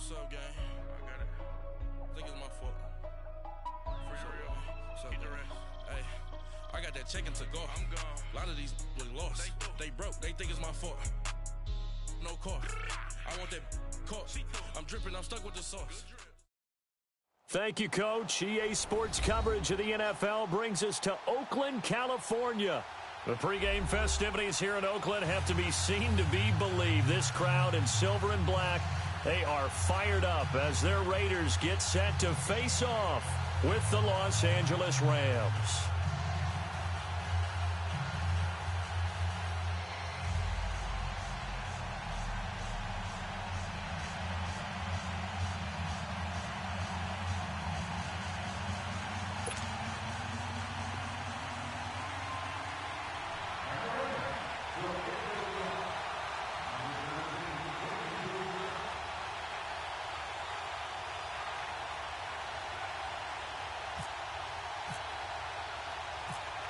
What's up, gang? I got it. I think it's my fault. For real. Keep the rest. Hey, I got that chicken to go. I'm gone. A lot of these look lost. They broke. They think it's my fault. No cost. I want that cost. I'm dripping. I'm stuck with the sauce. Thank you, Coach. EA Sports coverage of the NFL brings us to Oakland, California. The pregame festivities here in Oakland have to be seen to be believed. This crowd in silver and black, they are fired up as their Raiders get set to face off with the Los Angeles Rams.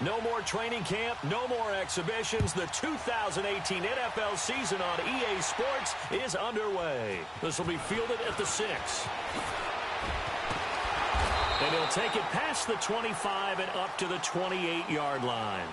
No more training camp, no more exhibitions. The 2018 NFL season on EA Sports is underway. This will be fielded at the 6. And he'll take it past the 25 and up to the 28-yard line.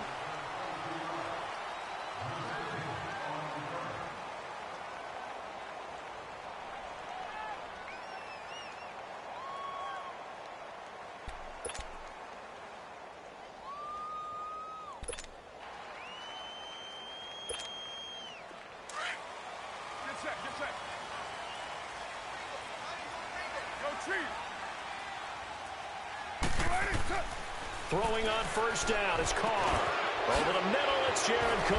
Throwing on first down is Carr. Over the middle, it's Jared Cook.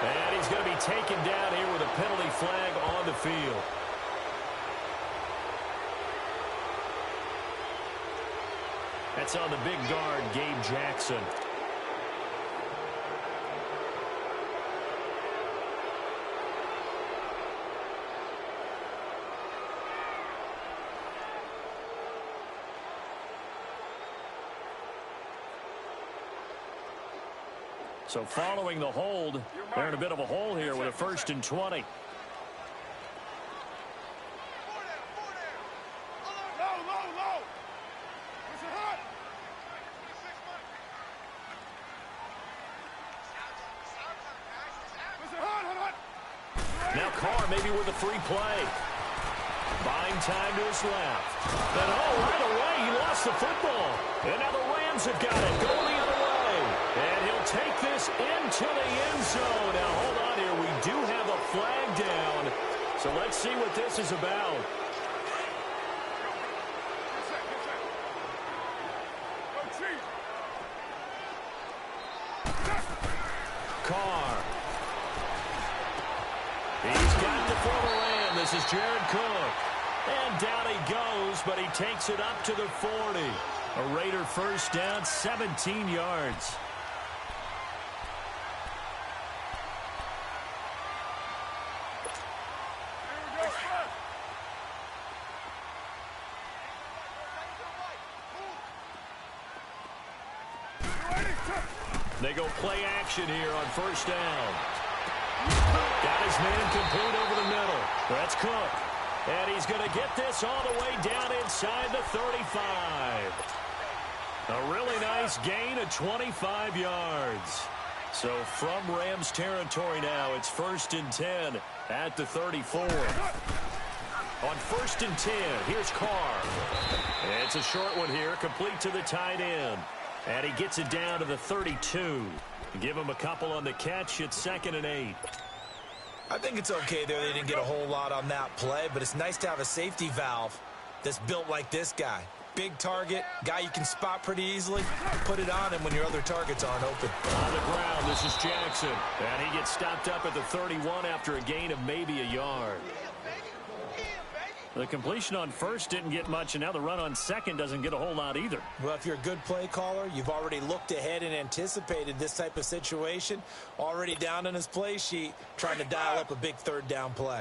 And he's going to be taken down here with a penalty flag on the field. That's on the big guard, Gabe Jackson. So following the hold, they're in a bit of a hole here with a 1st and 20. Now Carr maybe with a free play. Buying time to his left. And right away he lost the football. And now the Rams have got it. Going the other way. And he'll take this into the end zone. Now, hold on here. We do have a flag down. So let's see what this is about. Carr. He's got the former Ram. This is Jared Cook. And down he goes, but he takes it up to the 40. A Raider first down, 17 yards. They go play action here on first down. Got his man complete over the middle. That's Cook. And he's going to get this all the way down inside the 35. A really nice gain of 25 yards. So from Rams territory now, it's 1st and 10 at the 34. On 1st and 10, here's Carr. It's a short one here, complete to the tight end. And he gets it down to the 32. Give him a couple on the catch. It's 2nd and 8. I think it's okay there. They didn't get a whole lot on that play, but it's nice to have a safety valve that's built like this guy. Big target, guy you can spot pretty easily. Put it on him when your other targets aren't open. On the ground, this is Jackson. And he gets stopped up at the 31 after a gain of maybe a yard. The completion on first didn't get much, and now the run on second doesn't get a whole lot either. Well, if you're a good play caller, you've already looked ahead and anticipated this type of situation. Already down on his play sheet, trying to dial up a big 3rd down play.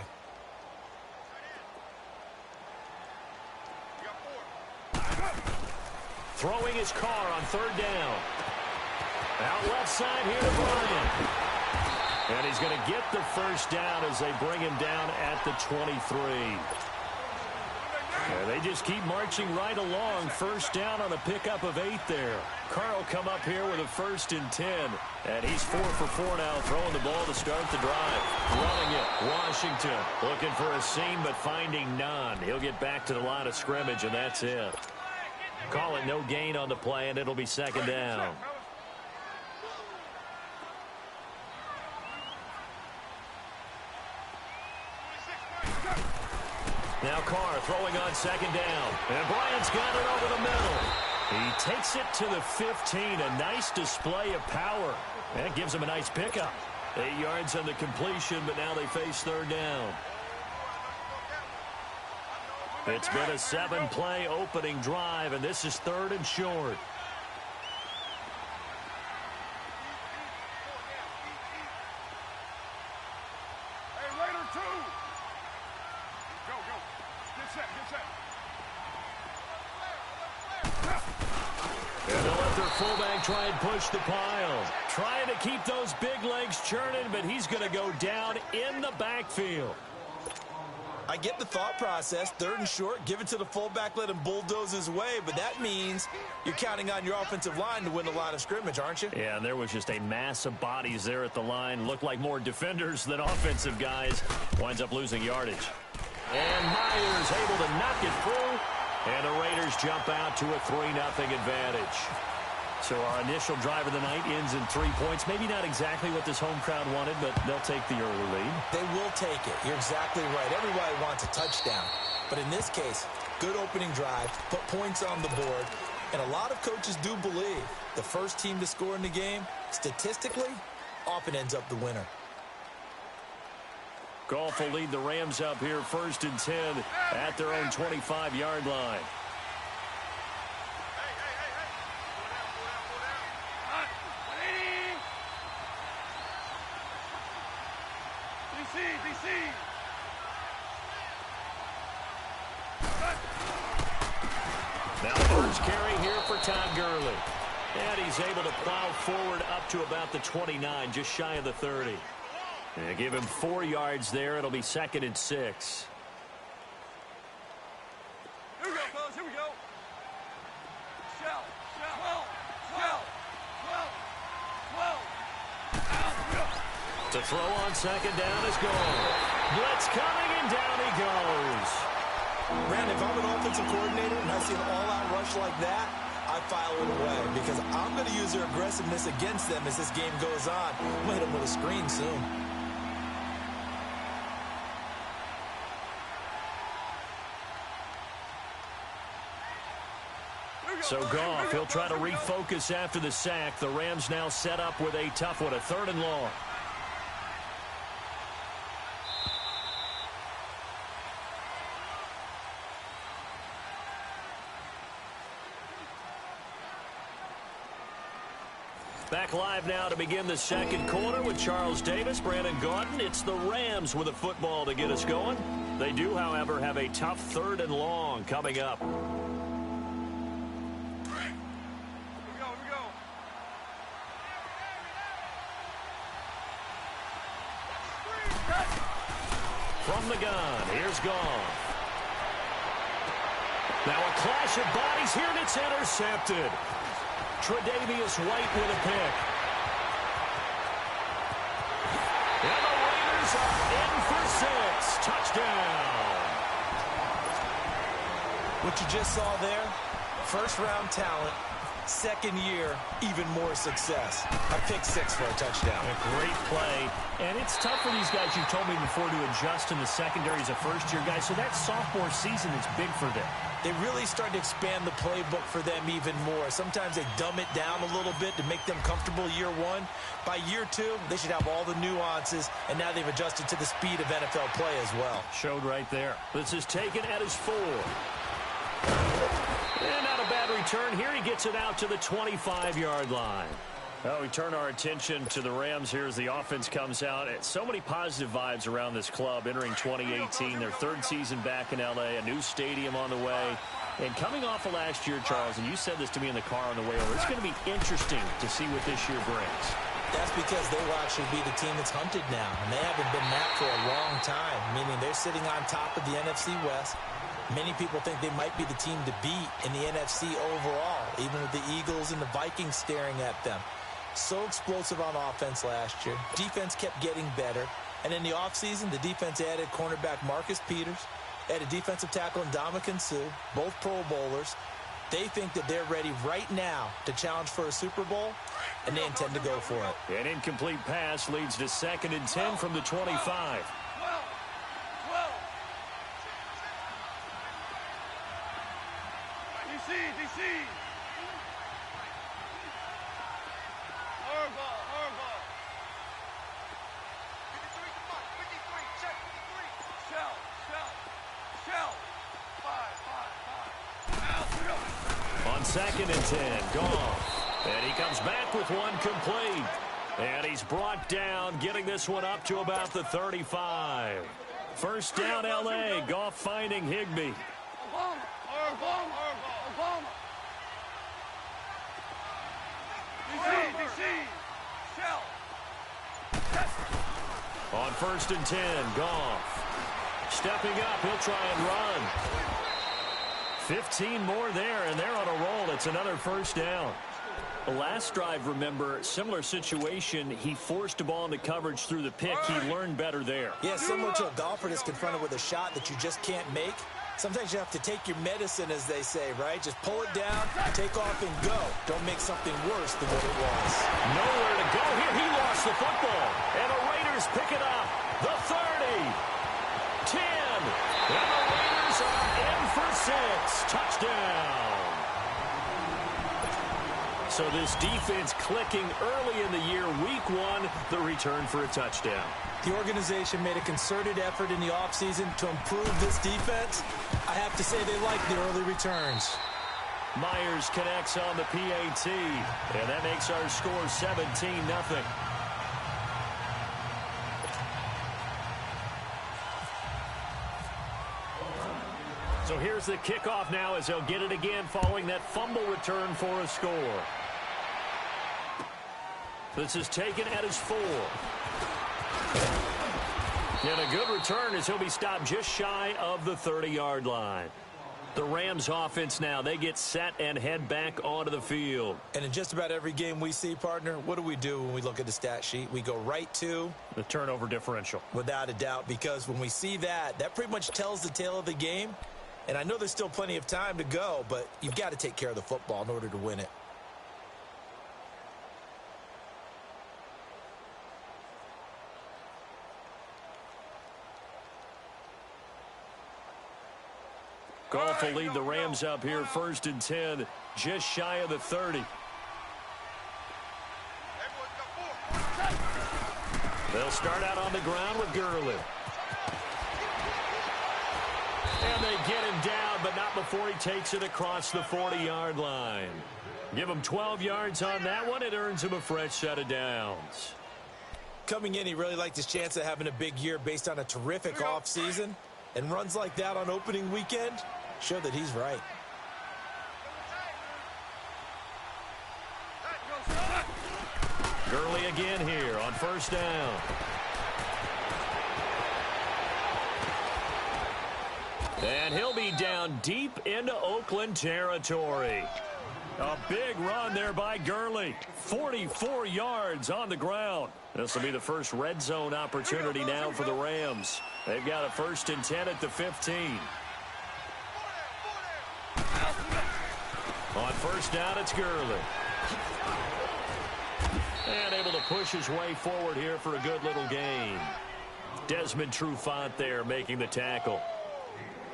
Throwing his Carr on 3rd down. Out left side here to Bryant. And he's going to get the first down as they bring him down at the 23. just keep marching right along. First down on a pickup of 8 there. Carr will come up here with a 1st and 10. And he's 4 for 4 now, throwing the ball to start the drive. Running it, Washington. Looking for a seam, but finding none. He'll get back to the line of scrimmage, and that's it. Call it no gain on the play, and it'll be 2nd down. Now Carr throwing on 2nd down. And Bryant's got it over the middle. He takes it to the 15. A nice display of power. That gives him a nice pickup. 8 yards on the completion, but now they face 3rd down. It's been a 7-play opening drive, and this is 3rd and short. Fullback try and push the pile. Trying to keep those big legs churning, but he's going to go down in the backfield. I get the thought process. 3rd and short, give it to the fullback, let him bulldoze his way, but that means you're counting on your offensive line to win the line of scrimmage, aren't you? Yeah, and there was just a mass of bodies there at the line. Looked like more defenders than offensive guys. Winds up losing yardage. And Myers able to knock it through, and the Raiders jump out to a 3-0 advantage. So our initial drive of the night ends in 3 points. Maybe not exactly what this home crowd wanted, but they'll take the early lead. They will take it. You're exactly right. Everybody wants a touchdown. But in this case, good opening drive, put points on the board, and a lot of coaches do believe the first team to score in the game, statistically, often ends up the winner. Goff will lead the Rams up here 1st and 10 at their own 25-yard line. Now first carry here for Todd Gurley. And he's able to plow forward up to about the 29, just shy of the 30. And give him 4 yards there. It'll be 2nd and 6. Here we go, fellas. Here we go. Shell. 12. To throw on 2nd down is gone. Blitz coming, and down he goes. Brandon, if I'm an offensive coordinator and I see an all-out rush like that, I file it away because I'm going to use their aggressiveness against them as this game goes on. I'm going to hit them with a screen soon. So Goff, he'll try to refocus after the sack. The Rams now set up with a tough one, a 3rd and long. Back live now to begin the 2nd quarter with Charles Davis, Brandon Gaudin. It's the Rams with a football to get us going. They do, however, have a tough 3rd and long coming up. From the gun, here's Goff. Now a clash of bodies here, and it's intercepted. Tre'Davious White with a pick. And the Raiders are in for 6. Touchdown. What you just saw there, first-round talent, 2nd year, even more success. A pick 6 for a touchdown. A great play. And it's tough for these guys, you've told me before, to adjust in the secondary as a first-year guy. So that sophomore season is big for them. They really start to expand the playbook for them even more. Sometimes they dumb it down a little bit to make them comfortable year 1. By year 2, they should have all the nuances, and now they've adjusted to the speed of NFL play as well. Showed right there. This is taken at his 4. And not a bad return here. He gets it out to the 25-yard line. Well, we turn our attention to the Rams here as the offense comes out. So many positive vibes around this club entering 2018. Their 3rd season back in L.A., a new stadium on the way. And coming off of last year, Charles, and you said this to me in the car on the way over, it's going to be interesting to see what this year brings. That's because they will actually be the team that's hunted now, and they haven't been that for a long time, meaning they're sitting on top of the NFC West. Many people think they might be the team to beat in the NFC overall, even with the Eagles and the Vikings staring at them. So explosive on offense last year. Defense kept getting better. And in the offseason, the defense added cornerback Marcus Peters, added defensive tackle Ndamukong Suh, both Pro Bowlers. They think that they're ready right now to challenge for a Super Bowl, and they intend to go for it. An incomplete pass leads to 2nd and 10 from the 25. DC. Hard ball. 53, check 53. Shell. 5. On 2nd and 10, Goff. And he comes back with one complete. And he's brought down, getting this one up to about the 35. First down, L.A. Goff finding Higbee. Obama. DC. Shell. On 1st and 10, Goff. Stepping up, he'll try and run. 15 more there, and they're on a roll. It's another first down. The last drive, remember, similar situation. He forced the ball into coverage through the pick. He learned better there. Yeah, similar to a golfer that's confronted with a shot that you just can't make. Sometimes you have to take your medicine, as they say, right? Just pull it down, take off, and go. Don't make something worse than what it was. Nowhere to go here. He lost the football. And the Raiders pick it up. The 30. 10. And the Raiders are in for 6. Touchdown. So this defense clicking early in the year. Week 1, the return for a touchdown. The organization made a concerted effort in the offseason to improve this defense. I have to say they like the early returns. Myers connects on the PAT, and that makes our score 17-0. So here's the kickoff now as they'll get it again following that fumble return for a score. This is taken at his 4. And a good return as he'll be stopped just shy of the 30-yard line. The Rams offense now, they get set and head back onto the field. And in just about every game we see, partner, what do when we look at the stat sheet? We go right to the turnover differential. Without a doubt, because when we see that, that pretty much tells the tale of the game. And I know there's still plenty of time to go, but you've got to take care of the football in order to win it. Goff will lead the Rams up here 1st and 10, just shy of the 30. They'll start out on the ground with Gurley. And they get him down, but not before he takes it across the 40-yard line. Give him 12 yards on that one. It earns him a fresh set of downs. Coming in, he really liked his chance of having a big year based on a terrific offseason. And runs like that on opening weekend show that he's right. Gurley again here on 1st down. And he'll be down deep into Oakland territory. A big run there by Gurley. 44 yards on the ground. This will be the first red zone opportunity now for the Rams. They've got a 1st and 10 at the 15. On 1st down, it's Gurley. And able to push his way forward here for a good little gain. Desmond Trufant there making the tackle.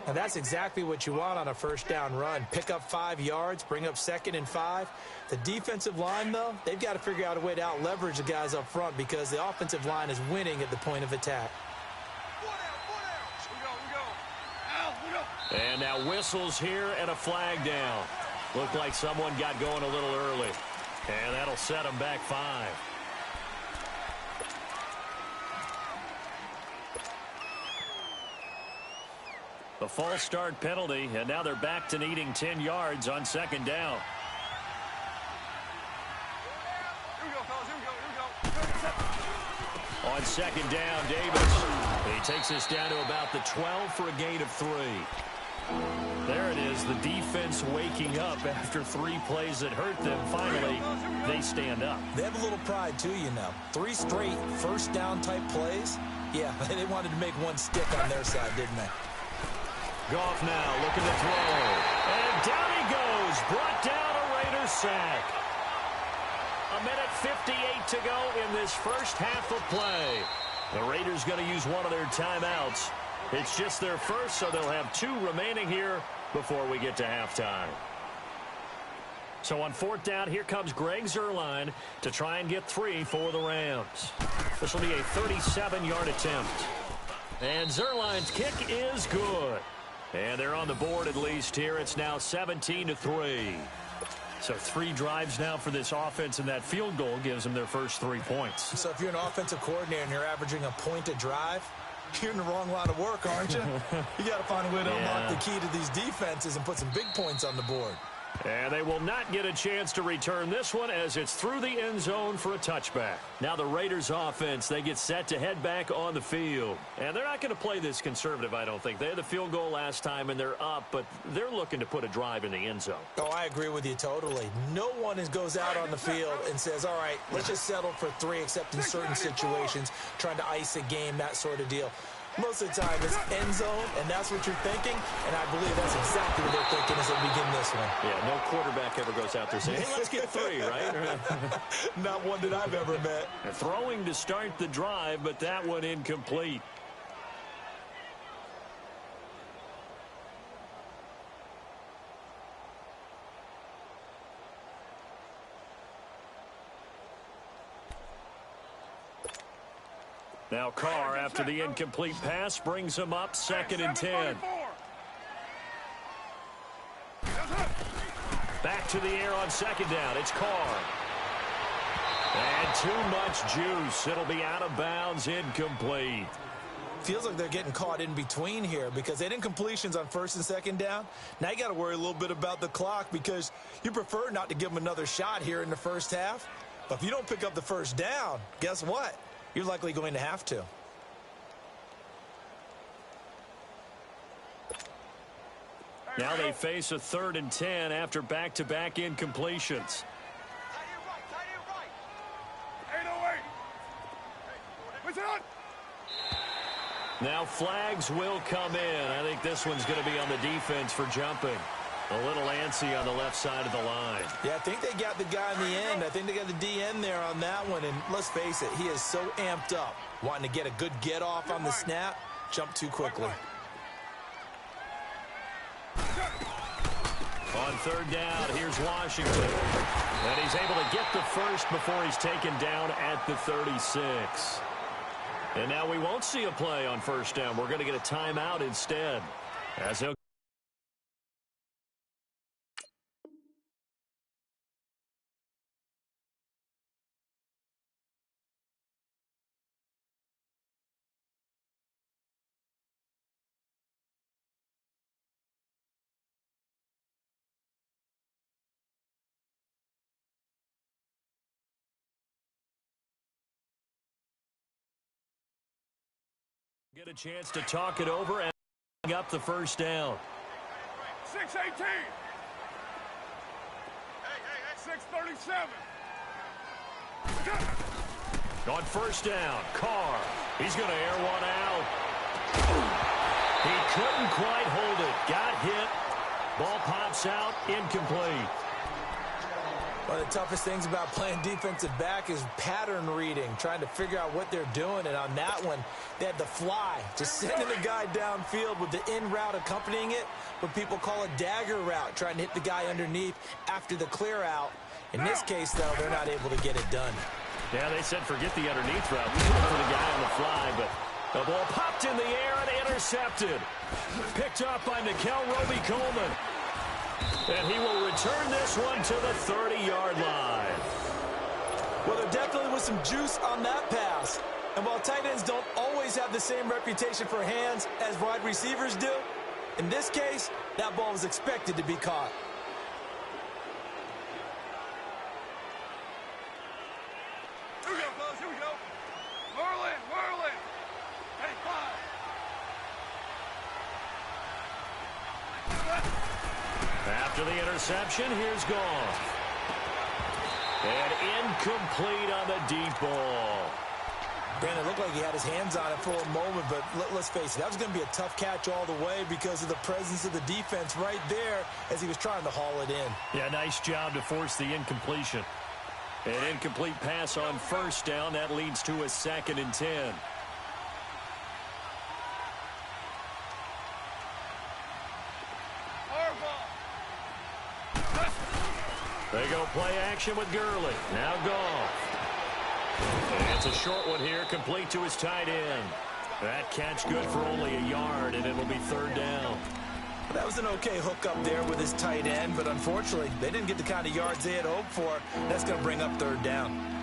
And that's exactly what you want on a 1st down run. Pick up 5 yards, bring up 2nd and 5. The defensive line, though, they've got to figure out a way to out-leverage the guys up front because the offensive line is winning at the point of attack. And now whistles here and a flag down. Looked like someone got going a little early. And that'll set them back 5. A false start penalty, and now they're back to needing 10 yards on 2nd down. Here we go, fellas. Here we go. On second down, Davis. He takes us down to about the 12 for a gain of 3. There it is, the defense waking up after 3 plays that hurt them. Finally, they stand up. They have a little pride, too, you know. 3 straight first-down type plays. Yeah, they wanted to make one stick on their side, didn't they? Goff now looking to throw. And down he goes. Brought down a Raiders sack. A minute 58 to go in this first half of play. The Raiders going to use one of their timeouts. It's just their first, so they'll have 2 remaining here before we get to halftime. So on 4th down, here comes Greg Zuerlein to try and get 3 for the Rams. This will be a 37-yard attempt. And Zuerlein's kick is good. And they're on the board at least here. It's now 17-3. So 3 drives now for this offense, and that field goal gives them their first 3 points. So if you're an offensive coordinator and you're averaging a point a drive, you're in the wrong line of work, aren't you? You got to find a way to unlock the key to these defenses and put some big points on the board. And they will not get a chance to return this one as it's through the end zone for a touchback. Now the Raiders offense, they get set to head back on the field. And they're not going to play this conservative, I don't think. They had the field goal last time and they're up, but they're looking to put a drive in the end zone. Oh, I agree with you totally. No one goes out on the field and says, all right, let's just settle for 3 except in certain situations, trying to ice a game, that sort of deal. Most of the time, it's end zone, and that's what you're thinking, and I believe that's exactly what they're thinking as they begin this one. Yeah, no quarterback ever goes out there saying, hey, let's get 3, right? Not one that I've ever met. Throwing to start the drive, but that one incomplete. Now Carr, after the incomplete pass, brings him up 2nd and 10. Back to the air on 2nd down. It's Carr. And too much juice. It'll be out of bounds, incomplete. Feels like they're getting caught in between here because they didn't incompletions on 1st and 2nd down. Now you got to worry a little bit about the clock because you prefer not to give them another shot here in the first half. But if you don't pick up the 1st down, guess what? You're likely going to have to. Now they face a 3rd and 10 after back-to-back incompletions. Now flags will come in. I think this one's going to be on the defense for jumping. A little antsy on the left side of the line. Yeah, I think they got the guy in the end. I think they got the DN there on that one. And let's face it, he is so amped up, wanting to get a good get off on the snap, jump too quickly. On 3rd down, here's Washington. And he's able to get the first before he's taken down at the 36. And now we won't see a play on 1st down. We're going to get a timeout instead. As he'll get a chance to talk it over and up the 1st down. 6:18. Hey, 6:37. On 1st down, Carr. He's going to air one out. He couldn't quite hold it. Got hit. Ball pops out. Incomplete. One of the toughest things about playing defensive back is pattern reading, trying to figure out what they're doing. And on that one, they had the fly, just sending the guy downfield with the in route accompanying it, what people call a dagger route, trying to hit the guy underneath after the clear out. In this case, though, they're not able to get it done. Yeah, they said forget the underneath route. Look for the guy on the fly, but the ball popped in the air and intercepted. Picked up by Nickel Roby-Coleman. And he will return this one to the 30-yard line. Well, there definitely was some juice on that pass. And while tight ends don't always have the same reputation for hands as wide receivers do, in this case, that ball was expected to be caught. Here we go, fellas. Here we go. Marlin, After the interception, here's Goff. And incomplete on the deep ball. Brandon, it looked like he had his hands on it for a moment, but let's face it, that was going to be a tough catch all the way because of the presence of the defense right there as he was trying to haul it in. Yeah, nice job to force the incompletion. An incomplete pass on first down. That leads to a 2nd and 10. They go play action with Gurley. Now Goff. And it's a short one here, complete to his tight end. That catch good for only a yard, and it'll be 3rd down. That was an okay hook up there with his tight end, but unfortunately, they didn't get the kind of yards they had hoped for. That's going to bring up 3rd down.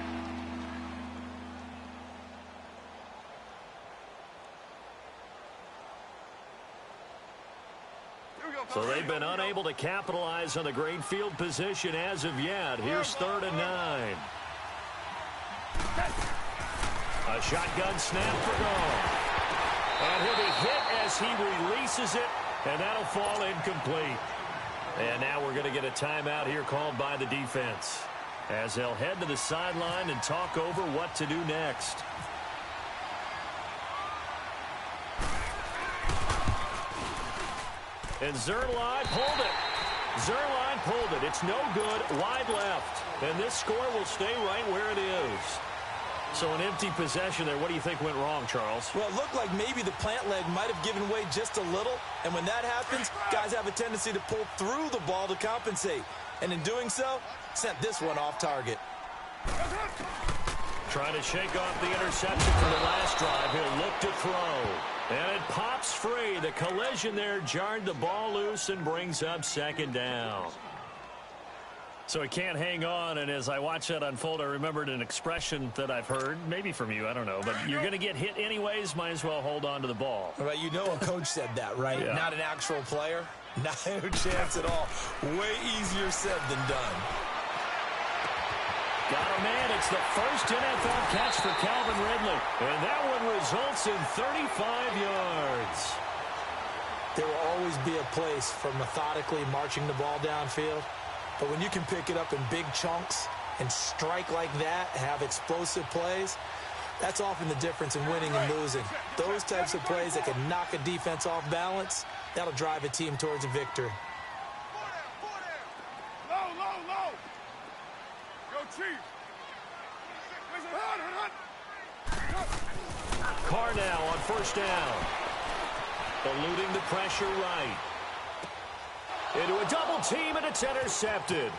So they've been unable to capitalize on the great field position as of yet. Here's 3rd and 9. A shotgun snap for Goff. And he'll be hit as he releases it, and that'll fall incomplete. And now we're going to get a timeout here called by the defense as they'll head to the sideline and talk over what to do next. And Zerline pulled it. Zerline pulled it. It's no good. Wide left. And this score will stay right where it is. So an empty possession there. What do you think went wrong, Charles? Well, it looked like maybe the plant leg might have given way just a little. And when that happens, guys have a tendency to pull through the ball to compensate. And in doing so, sent this one off target. Trying to shake off the interception from the last drive. He'll look to throw. And it pops free. The collision there jarred the ball loose and brings up 2nd down. So he can't hang on, and as I watch that unfold, I remembered an expression that I've heard, maybe from you, I don't know, but you're going to get hit anyways, might as well hold on to the ball. Well, you know a coach said that, right? Yeah. Not an actual player. Not a chance at all. Way easier said than done. Got a man. It's the first NFL catch for Calvin Ridley, and that one results in 35 yards. There will always be a place for methodically marching the ball downfield. But when you can pick it up in big chunks and strike like that, have explosive plays, that's often the difference in winning and losing. Those types of plays that can knock a defense off balance, that'll drive a team towards a victory. Low. Go, Chief. Carr now on first down. Eluding the pressure right. Into a double team, and it's intercepted.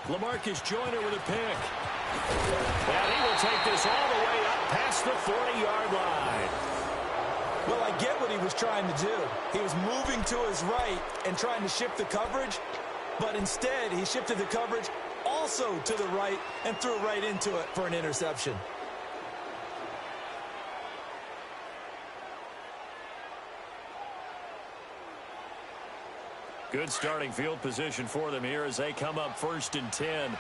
LaMarcus Joyner with a pick. And he will take this all the way up past the 40-yard line. Well, I get what he was trying to do. He was moving to his right and trying to shift the coverage, but instead he shifted the coverage also to the right and threw right into it for an interception. Good starting field position for them here as they come up 1st and 10.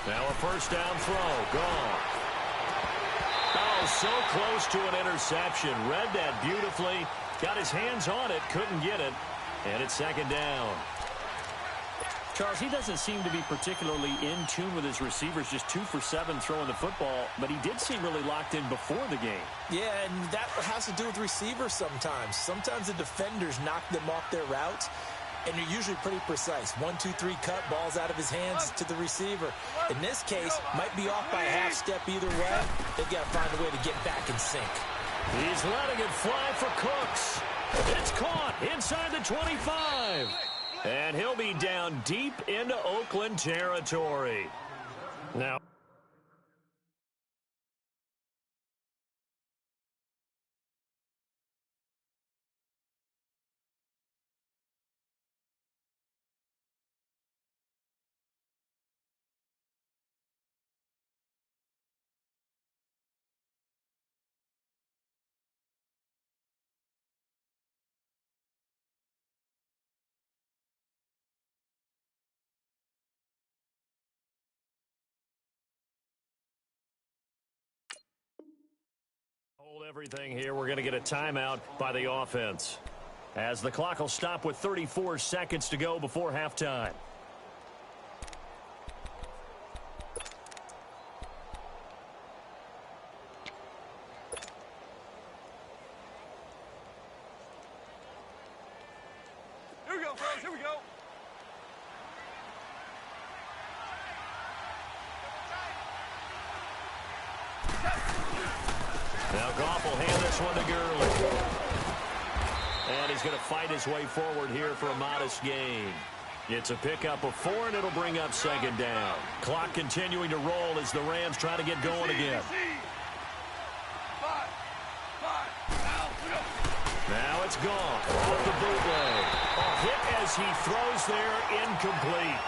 Now a first down throw. Gone. Oh, so close to an interception. Read that beautifully. Got his hands on it. Couldn't get it. And it's 2nd down. Charles, he doesn't seem to be particularly in tune with his receivers, just 2 for 7 throwing the football, but he did seem really locked in before the game. Yeah, and that has to do with receivers sometimes. Sometimes the defenders knock them off their routes, and they're usually pretty precise. 1, 2, 3 cut, balls out of his hands to the receiver. In this case, might be off by a half step either way. They've got to find a way to get back in sync. He's letting it fly for Cooks. It's caught inside the 25. And he'll be down deep into Oakland territory. Now Everything here, we're going to get a timeout by the offense, as the clock will stop with 34 seconds to go before halftime. Here we go, fellas. Here we go. Now Goff will hand this one to Gurley. And he's going to fight his way forward here for a modest gain. It's a pickup of 4, and it'll bring up second down. Clock continuing to roll as the Rams try to get going again. Now it's Goff off the bootleg. A hit as he throws there, incomplete.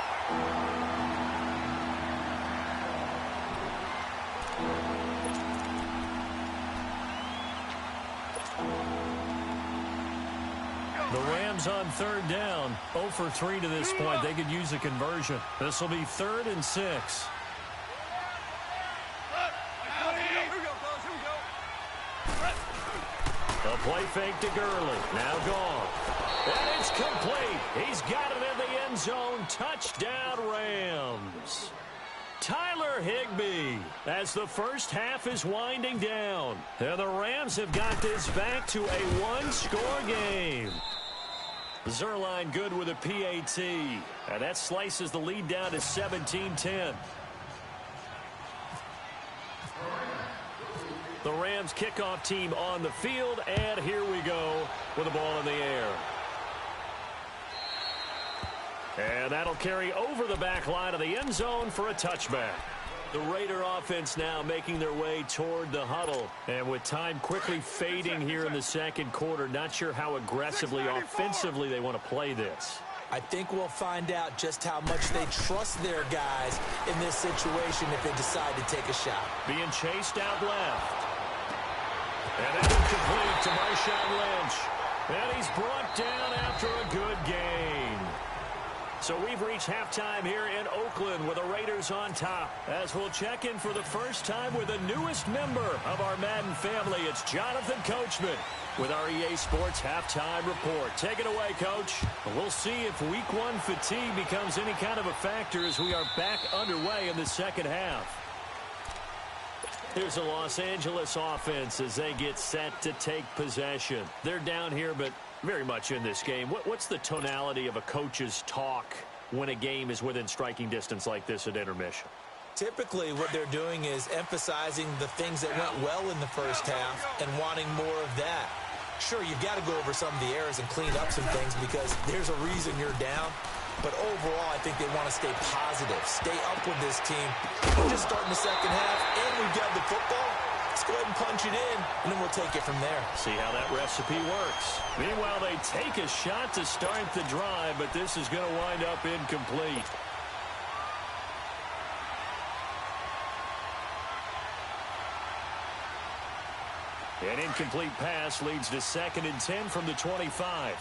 The Rams on third down, 0 for 3 to this point. They could use a conversion. This will be 3rd and 6. A play fake to Gurley. Now gone. And it's complete. He's got it in the end zone. Touchdown, Rams. Tyler Higbee as the first half is winding down. And the Rams have got this back to a one-score game. Zerline good with a PAT. And that slices the lead down to 17-10. The Rams kickoff team on the field, and here we go with the ball in the air. And that'll carry over the back line of the end zone for a touchback. The Raider offense now making their way toward the huddle. And with time quickly fading here in the second quarter, not sure how aggressively, offensively they want to play this. I think we'll find out just how much they trust their guys in this situation if they decide to take a shot. Being chased out left. And that's incomplete to Marshawn Lynch. And he's brought down after a good gain. So we've reached halftime here in Oakland with the Raiders on top. As we'll check in for the first time with the newest member of our Madden family, it's Jonathan Coachman with our EA Sports Halftime Report. Take it away, Coach. We'll see if Week 1 fatigue becomes any kind of a factor as we are back underway in the second half. Here's the Los Angeles offense as they get set to take possession. They're down here, but very much in this game. What's the tonality of a coach's talk when a game is within striking distance like this at intermission? Typically, what they're doing is emphasizing the things that went well in the first half and wanting more of that. Sure, you've got to go over some of the errors and clean up some things because there's a reason you're down. But overall, I think they want to stay positive, stay up with this team. We're just starting the second half, and we've got the football. Let's go ahead and punch it in, and then we'll take it from there. See how that recipe works. Meanwhile, they take a shot to start the drive, but this is going to wind up incomplete. An incomplete pass leads to 2nd and 10 from the 25.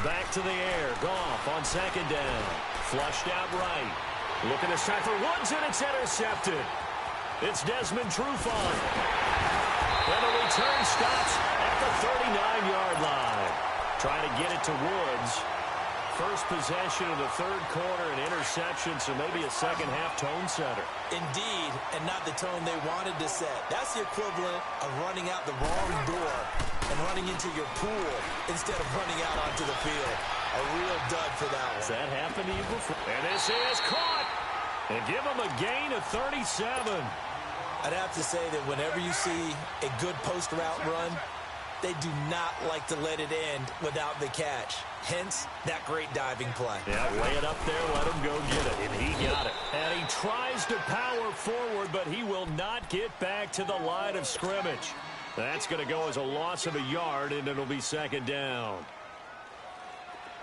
Back to the air. Goff on 2nd down. Flushed out right. Looking this time for Woods, and it's intercepted. It's Desmond Trufant. And the return stops at the 39-yard line. Trying to get it to Woods. First possession of the third quarter, an interception, so maybe a second-half tone setter. Indeed, and not the tone they wanted to set. That's the equivalent of running out the wrong door and running into your pool instead of running out onto the field. A real dud for that one. Has that happened to you before? And this is caught. And give him a gain of 37. I'd have to say that whenever you see a good post route run, they do not like to let it end without the catch. Hence, that great diving play. Yeah, lay it up there, let him go get it, and he got it. And he tries to power forward, but he will not get back to the line of scrimmage. That's going to go as a loss of a yard, and it'll be 2nd down.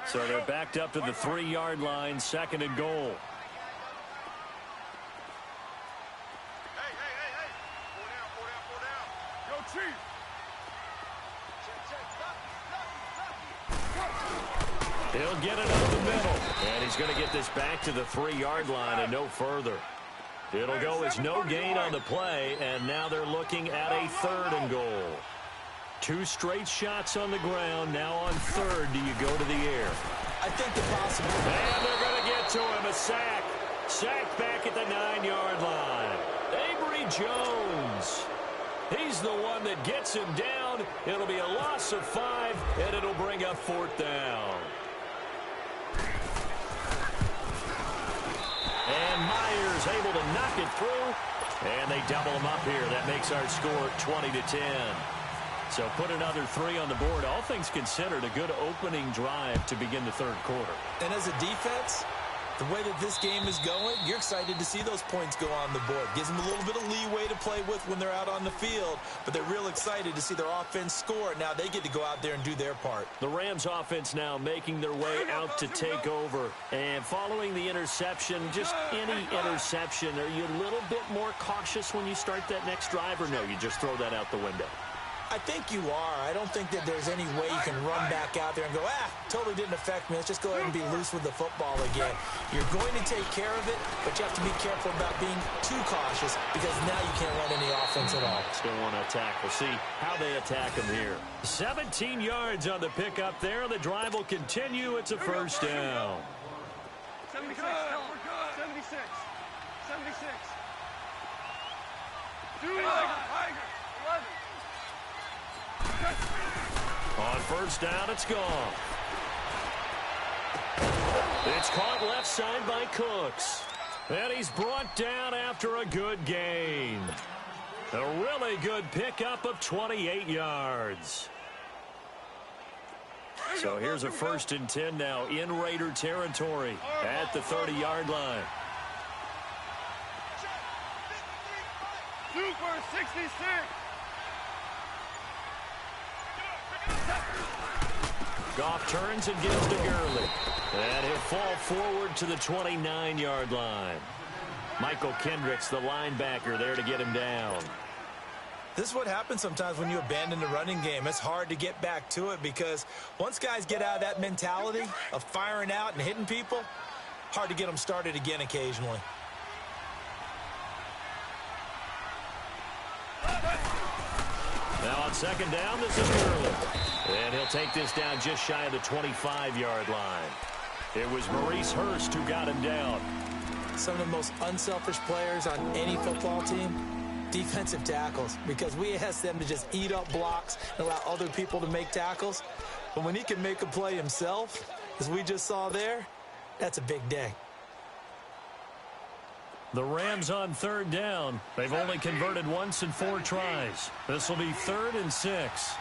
So they're backed up to the 3-yard line, 2nd and goal. Hey. Go Chiefs. He'll get it over the middle. And he's going to get this back to the 3-yard line and no further. It'll go as no gain on the play, and now they're looking at a 3rd and goal. 2 straight shots on the ground. Now on 3rd, do you go to the air? I think the possibility. And they're going to get to him. A sack. Sack back at the 9-yard line. Avery Jones. He's the one that gets him down. It'll be a loss of 5, and it'll bring up 4th down. And Myers able to knock it through, and they double him up here. That makes our score 20-10. So put another 3 on the board. All things considered, a good opening drive to begin the 3rd quarter. And as a defense, the way that this game is going, you're excited to see those points go on the board. Gives them a little bit of leeway to play with when they're out on the field, but they're real excited to see their offense score. Now they get to go out there and do their part. The Rams offense now making their way out to take over. And following the interception, just any interception, are you a little bit more cautious when you start that next drive, or no, you just throw that out the window? I think you are. I don't think that there's any way you can run back out there and go, totally didn't affect me. Let's just go ahead and be loose with the football again. You're going to take care of it, but you have to be careful about being too cautious because now you can't run any offense at all. Still want to attack. We'll see how they attack them here. 17 yards on the pickup there. The drive will continue. It's a 1st down. 76. 76. 76. 11. On 1st down, it's gone. It's caught left side by Cooks. And he's brought down after a good gain. A really good pickup of 28 yards. So here's a 1st and 10 now in Raider territory at the 30-yard line. Super 66. Goff turns and gives to Gurley. And he'll fall forward to the 29-yard line. Michael Kendricks, the linebacker, there to get him down. This is what happens sometimes when you abandon the running game. It's hard to get back to it because once guys get out of that mentality of firing out and hitting people, hard to get them started again occasionally. Now on 2nd down, this is Gurley. And he'll take this down just shy of the 25-yard line. It was Maurice Hurst who got him down. Some of the most unselfish players on any football team, defensive tackles, because we ask them to just eat up blocks and allow other people to make tackles. But when he can make a play himself, as we just saw there, that's a big day. The Rams on 3rd down. They've only converted once in 4 tries. This will be 3rd and 6.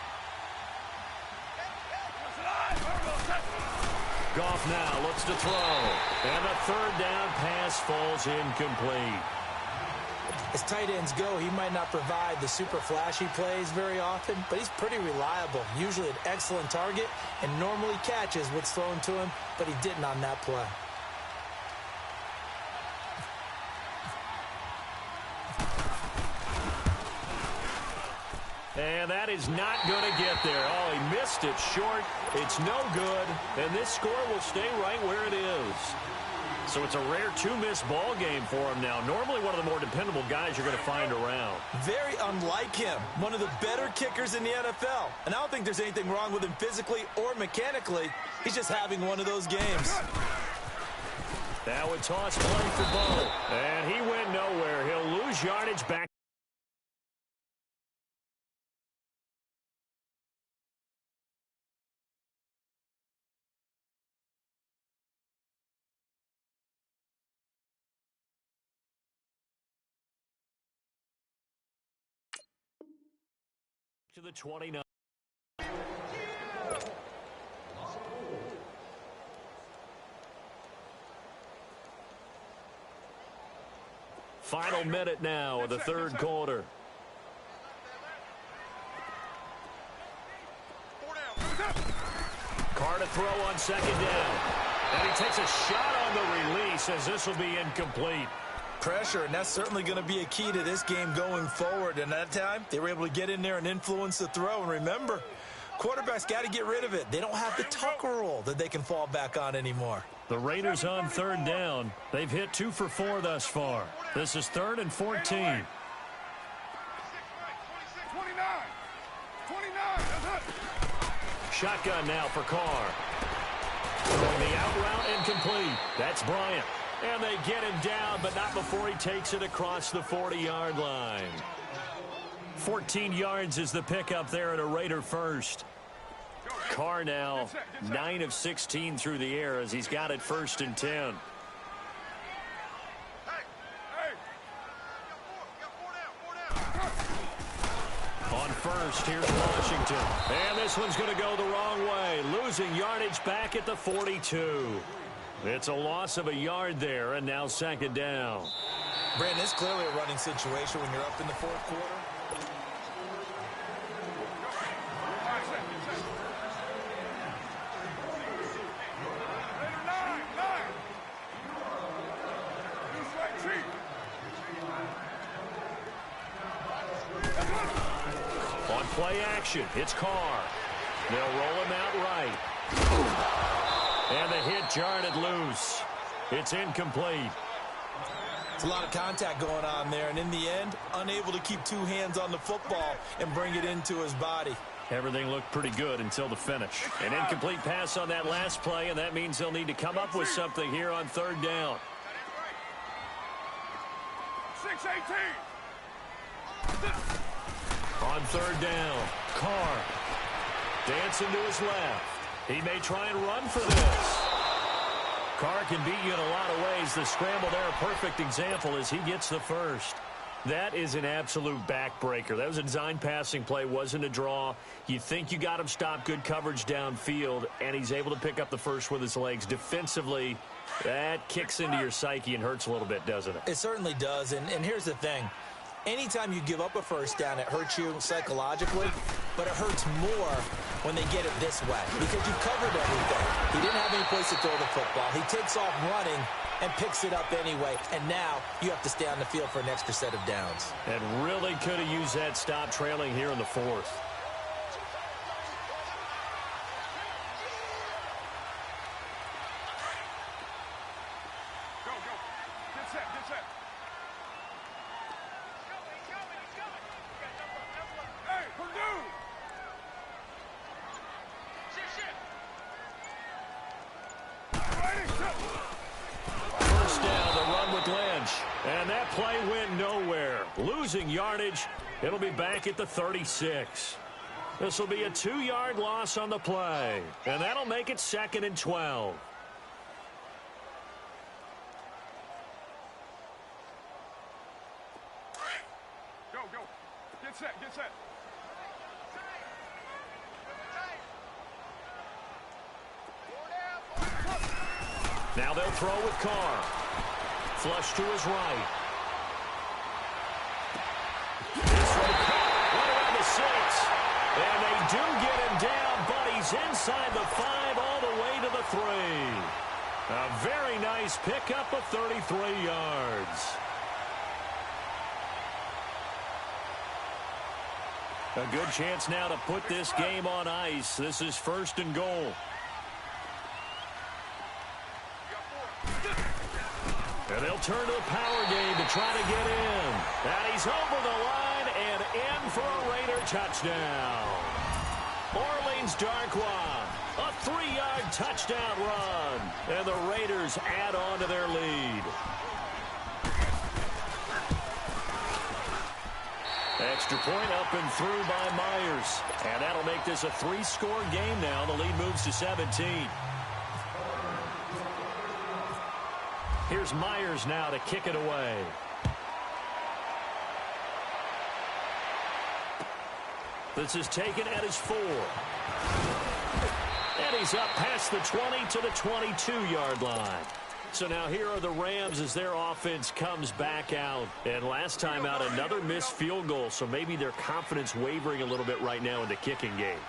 Goff now looks to throw. And a 3rd down pass falls incomplete. As tight ends go, he might not provide the super flashy plays very often, but he's pretty reliable. Usually an excellent target and normally catches what's thrown to him, but he didn't on that play. And that is not going to get there. Oh, he missed it short. It's no good. And this score will stay right where it is. So it's a rare 2-miss ball game for him now. Normally one of the more dependable guys you're going to find around. Very unlike him. One of the better kickers in the NFL. And I don't think there's anything wrong with him physically or mechanically. He's just having one of those games. Now a toss play for Bo. And he went nowhere. He'll lose yardage back to the 29. Final minute now of the 3rd quarter. Carr to throw on 2nd down. And he takes a shot on the release as this will be incomplete. Pressure, and that's certainly going to be a key to this game going forward. And that time, they were able to get in there and influence the throw. And remember, Quarterbacks got to get rid of it. They don't have the Tucker rule that they can fall back on anymore. The Raiders on third down. They've hit 2 for 4 thus far. This is 3rd and 14. 29. That's it. Shotgun now for Carr. Throwing the out route and complete. That's Bryant. And they get him down, but not before he takes it across the 40-yard line. 14 yards is the pickup there at a Raider first. Carr now 9 of 16 through the air as he's got it 1st and 10. On first, here's Washington. And this one's going to go the wrong way. Losing yardage back at the 42. It's a loss of a yard there, and now 2nd down. Brandon, it's clearly a running situation when you're up in the 4th quarter. On play action, it's Carr. They'll roll him out right. And the hit jarred it loose. It's incomplete. It's a lot of contact going on there, and in the end, unable to keep 2 hands on the football and bring it into his body. Everything looked pretty good until the finish. An incomplete pass on that last play, and that means they'll need to come up with something here on 3rd down. 6-18. On 3rd down, Carr dancing to his left. He may try and run for this. Carr can beat you in a lot of ways. The scramble there, a perfect example as he gets the first. That is an absolute backbreaker. That was a design passing play, wasn't a draw. You think you got him stopped, good coverage downfield, and he's able to pick up the first with his legs. Defensively, that kicks into your psyche and hurts a little bit, doesn't it? It certainly does, and here's the thing. Anytime you give up a first down, it hurts you psychologically, but it hurts more when they get it this way because you've covered everything. He didn't have any place to throw the football. He takes off running and picks it up anyway, and now you have to stay on the field for an extra set of downs. And really could have used that stop trailing here in the 4th. Go. Get set. Hey, Purdue! First down, the run with Lynch. And that play went nowhere. Losing yardage. It'll be back at the 36. This will be a 2-yard loss on the play. And that'll make it 2nd and 12. Go. Get set. Now they'll throw with Carr. Flush to his right. This one right around the 6. And they do get him down, but he's inside the 5 all the way to the 3. A very nice pickup of 33 yards. A good chance now to put this game on ice. This is 1st and goal. And they'll turn to the power game to try to get in. And he's over the line and in for a Raider touchdown. Orleans Darkwa, a 3-yard touchdown run. And the Raiders add on to their lead. Extra point up and through by Myers. And that'll make this a 3-score game now. The lead moves to 17. Here's Myers now to kick it away. This is taken at his 4. And he's up past the 20 to the 22-yard line. So now here are the Rams as their offense comes back out. And last time out, another missed field goal. So maybe their confidence wavering a little bit right now in the kicking game.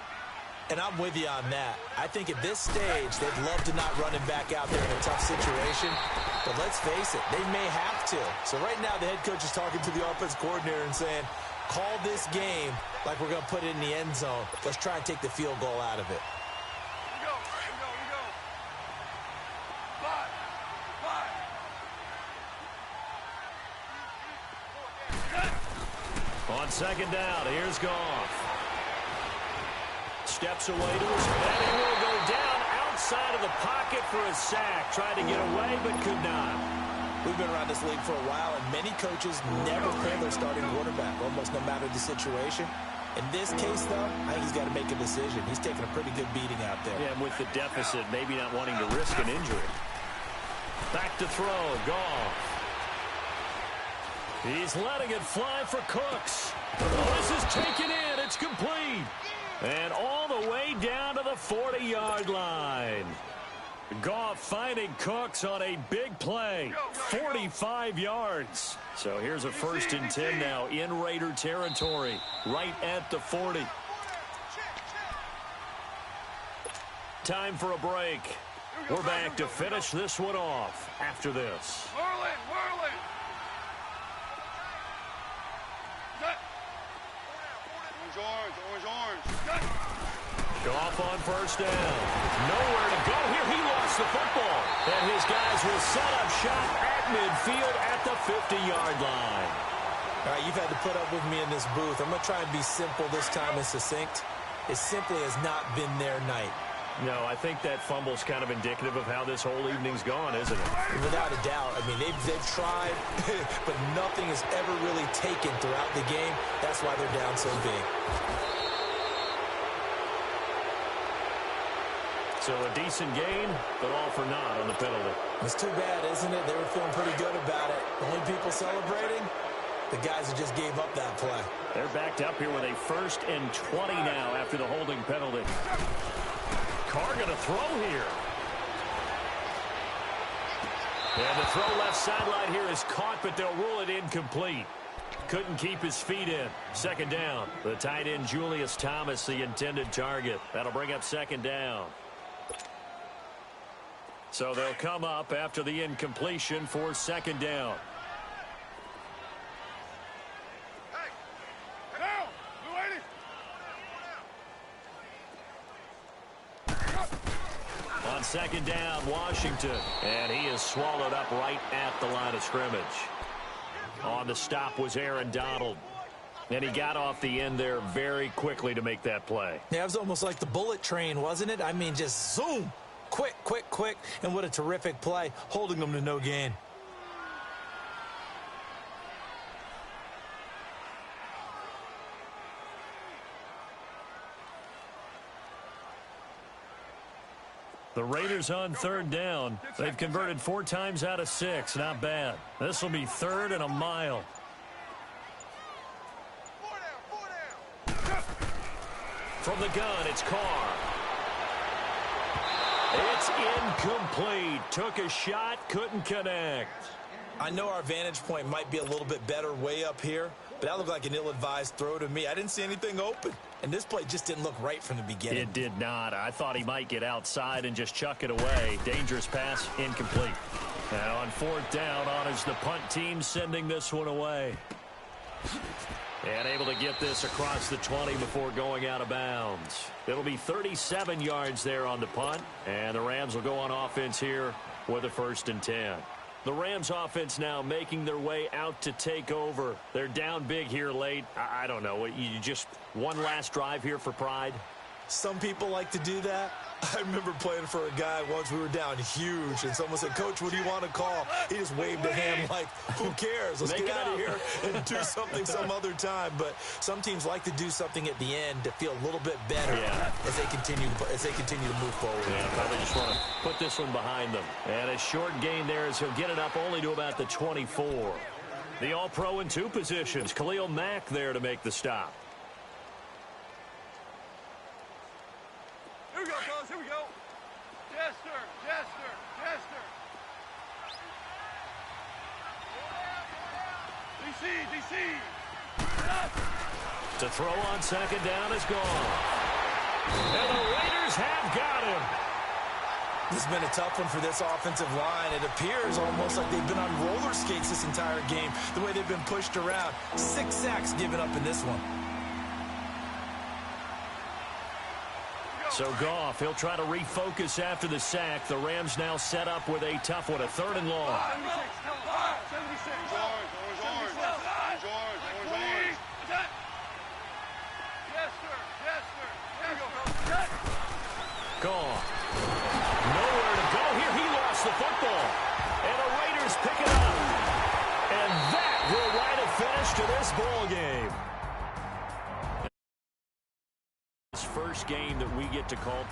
And I'm with you on that. I think at this stage, they'd love to not run him back out there in a tough situation. But let's face it, they may have to. So right now, the head coach is talking to the offense coordinator and saying, call this game like we're going to put it in the end zone. Let's try and take the field goal out of it. We go. Five. On second down, here's Goff. Steps away to his head. He will go down outside of the pocket for a sack. Tried to get away, but could not. We've been around this league for a while, and many coaches never play their starting quarterback, almost no matter the situation. In this case, though, I think he's got to make a decision. He's taking a pretty good beating out there. Yeah, and with the deficit, maybe not wanting to risk an injury. Back to throw, Goff. He's letting it fly for Cooks. This is taken in. It's complete. And all the way down to the 40-yard line. Goff finding Cooks on a big play. 45 yards. So here's a 1st and 10 now in Raider territory. Right at the 40. Time for a break. We're back to finish this one off after this. Whirling. Orange. Goff on 1st down. Nowhere to go here. He lost the football. And his guys will set up shop at midfield at the 50-yard line. All right, you've had to put up with me in this booth. I'm going to try and be simple this time and succinct. It simply has not been their night. No, I think that fumble's kind of indicative of how this whole evening's gone, isn't it? Without a doubt. I mean, they've tried, but nothing has ever really taken throughout the game. That's why they're down so big. So a decent gain, but all for naught on the penalty. It's too bad, isn't it? They were feeling pretty good about it. The only people celebrating, the guys that just gave up that play. They're backed up here with a 1st and 20 now after the holding penalty. Carr going to throw here. And the throw left sideline here is caught, but they'll rule it incomplete. Couldn't keep his feet in. 2nd down. The tight end, Julius Thomas, the intended target. That'll bring up 2nd down. So they'll come up after the incompletion for 2nd down. On 2nd down, Washington. And he is swallowed up right at the line of scrimmage. On the stop was Aaron Donald. And he got off the end there very quickly to make that play. Yeah, it was almost like the bullet train, wasn't it? I mean, just zoom. Quick. And what a terrific play, holding them to no gain. The Raiders on 3rd down. They've converted 4 times out of 6. Not bad. This will be 3rd and a mile. From the gun, it's Carr. It's incomplete. Took a shot, couldn't connect. I know our vantage point might be a little bit better way up here, but that looked like an ill-advised throw to me. I didn't see anything open, and this play just didn't look right from the beginning. It did not. I thought he might get outside and just chuck it away. Dangerous pass, incomplete. And on 4th down, honors the punt team, sending this one away. And able to get this across the 20 before going out of bounds. It'll be 37 yards there on the punt, and the Rams will go on offense here with a 1st and 10. The Rams offense now making their way out to take over. They're down big here late. I don't know. You just one last drive here for pride? Some people like to do that. I remember playing for a guy once. We were down huge, and someone said, "Coach, what do you want to call?" He just waved a hand like, who cares? Let's get out of here and do something some other time. But some teams like to do something at the end to feel a little bit better as they continue to move forward. Yeah, probably just want to put this one behind them. And a short gain there as he'll get it up only to about the 24. The All-Pro in 2 positions. Khalil Mack there to make the stop. Here we go, fellas. Here we go. Jester. DC. To throw on 2nd down is gone. And the Raiders have got him. This has been a tough one for this offensive line. It appears almost like they've been on roller skates this entire game, the way they've been pushed around. 6 sacks given up in this one. So Goff, he'll try to refocus after the sack. The Rams now set up with a tough one, a 3rd and long. 76. Goff. Nowhere to go here. He lost the football. And the Raiders pick it up. And that will write a finish to this ball game. This first game that we get to call.